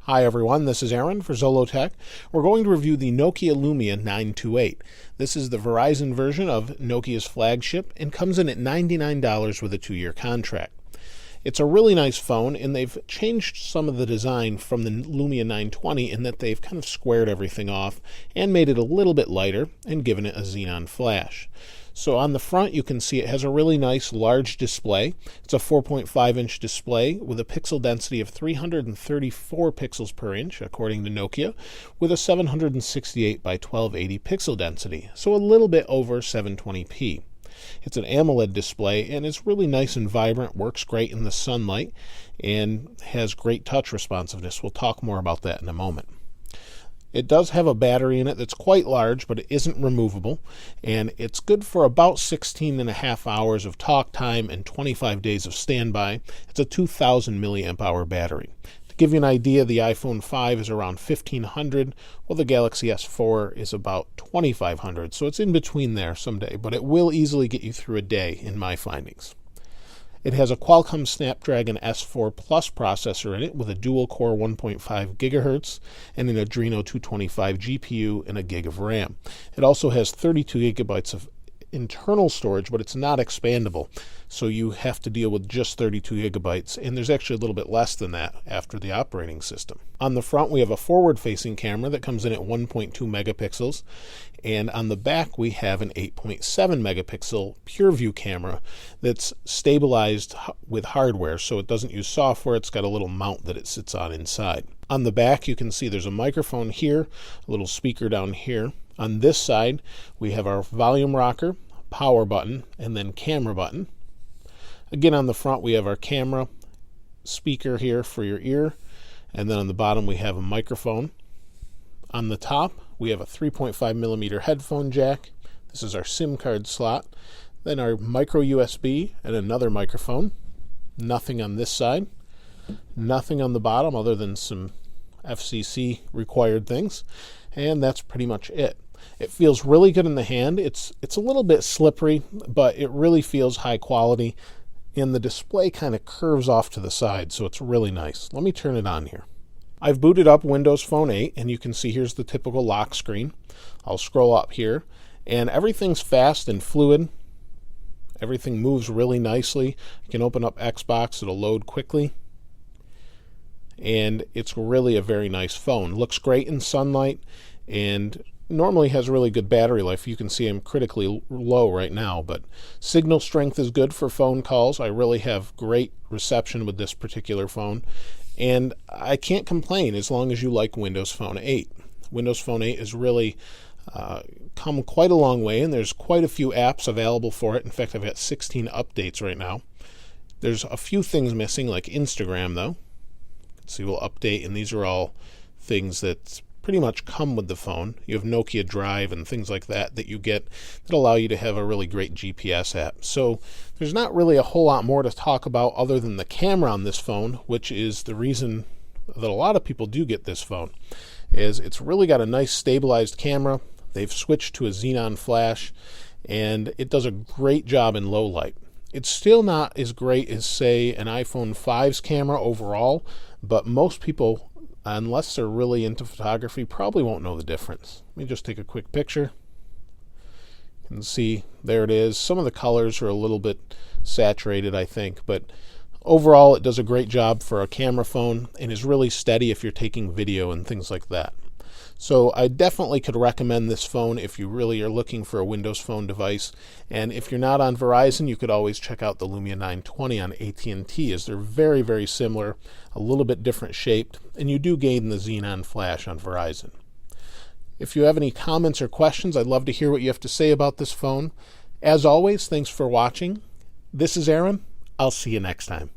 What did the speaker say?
Hi everyone, this is Aaron for Zollotech. We're going to review the Nokia Lumia 928. This is the Verizon version of Nokia's flagship and comes in at $99 with a 2-year contract. It's a really nice phone, and they've changed some of the design from the Lumia 920 in that they've kind of squared everything off and made it a little bit lighter and given it a xenon flash. So on the front you can see it has a really nice large display. It's a 4.5-inch display with a pixel density of 334 pixels per inch according to Nokia, with a 768 by 1280 pixel density, so a little bit over 720p. It's an AMOLED display and it's really nice and vibrant, works great in the sunlight, and has great touch responsiveness. We'll talk more about that in a moment. It does have a battery in it that's quite large, but it isn't removable, and it's good for about 16.5 hours of talk time and 25 days of standby. It's a 2,000 milliamp hour battery. To give you an idea, the iPhone 5 is around 1,500, while the Galaxy S4 is about 2,500, so it's in between there someday, but it will easily get you through a day in my findings. It has a Qualcomm Snapdragon S4 Plus processor in it with a dual-core 1.5 GHz and an Adreno 225 GPU and a gig of RAM. It also has 32 gigabytes of internal storage, but it's not expandable, so you have to deal with just 32 gigabytes, and there's actually a little bit less than that after the operating system. On the front we have a forward-facing camera that comes in at 1.2 megapixels, and on the back we have an 8.7 megapixel pureview camera that's stabilized with hardware, so it doesn't use software. It's got a little mount that it sits on inside. On the back you can see there's a microphone here, a little speaker down here. On this side we have our volume rocker, power button, and then camera button. Again, on the front we have our camera, speaker here for your ear, and then on the bottom we have a microphone. On the top we have a 3.5 millimeter headphone jack. This is our SIM card slot. Then our micro USB and another microphone. Nothing on this side. Nothing on the bottom other than some FCC required things, and that's pretty much it. It feels really good in the hand. It's a little bit slippery, but it really feels high quality, and the display kind of curves off to the side, so it's really nice. Let me turn it on here. I've booted up Windows Phone 8, and you can see here's the typical lock screen. I'll scroll up here, and everything's fast and fluid. Everything moves really nicely. You can open up Xbox, it'll load quickly, and it's really a very nice phone. Looks great in sunlight, and normally has really good battery life. You can see I'm critically low right now, but signal strength is good for phone calls. I really have great reception with this particular phone, and I can't complain as long as you like Windows Phone 8. Windows Phone 8 has really come quite a long way, and there's quite a few apps available for it. In fact, I've got 16 updates right now. There's a few things missing, like Instagram, though. So we'll update, and these are all things that pretty much come with the phone. You have Nokia Drive and things like that you get that allow you to have a really great GPS app. So there's not really a whole lot more to talk about other than the camera on this phone, which is the reason that a lot of people do get this phone, is it's really got a nice stabilized camera. They've switched to a xenon flash, and it does a great job in low light. It's still not as great as, say, an iPhone 5's camera overall, but most people, unless they're really into photography, probably won't know the difference. Let me just take a quick picture. You can see there it is. Some of the colors are a little bit saturated, I think, but overall it does a great job for a camera phone and is really steady if you're taking video and things like that. So I definitely could recommend this phone if you really are looking for a Windows Phone device. And if you're not on Verizon, you could always check out the Lumia 920 on AT&T, as they're very, very similar, a little bit different shaped, and you do gain the xenon flash on Verizon. If you have any comments or questions, I'd love to hear what you have to say about this phone. As always, thanks for watching. This is Aaron. I'll see you next time.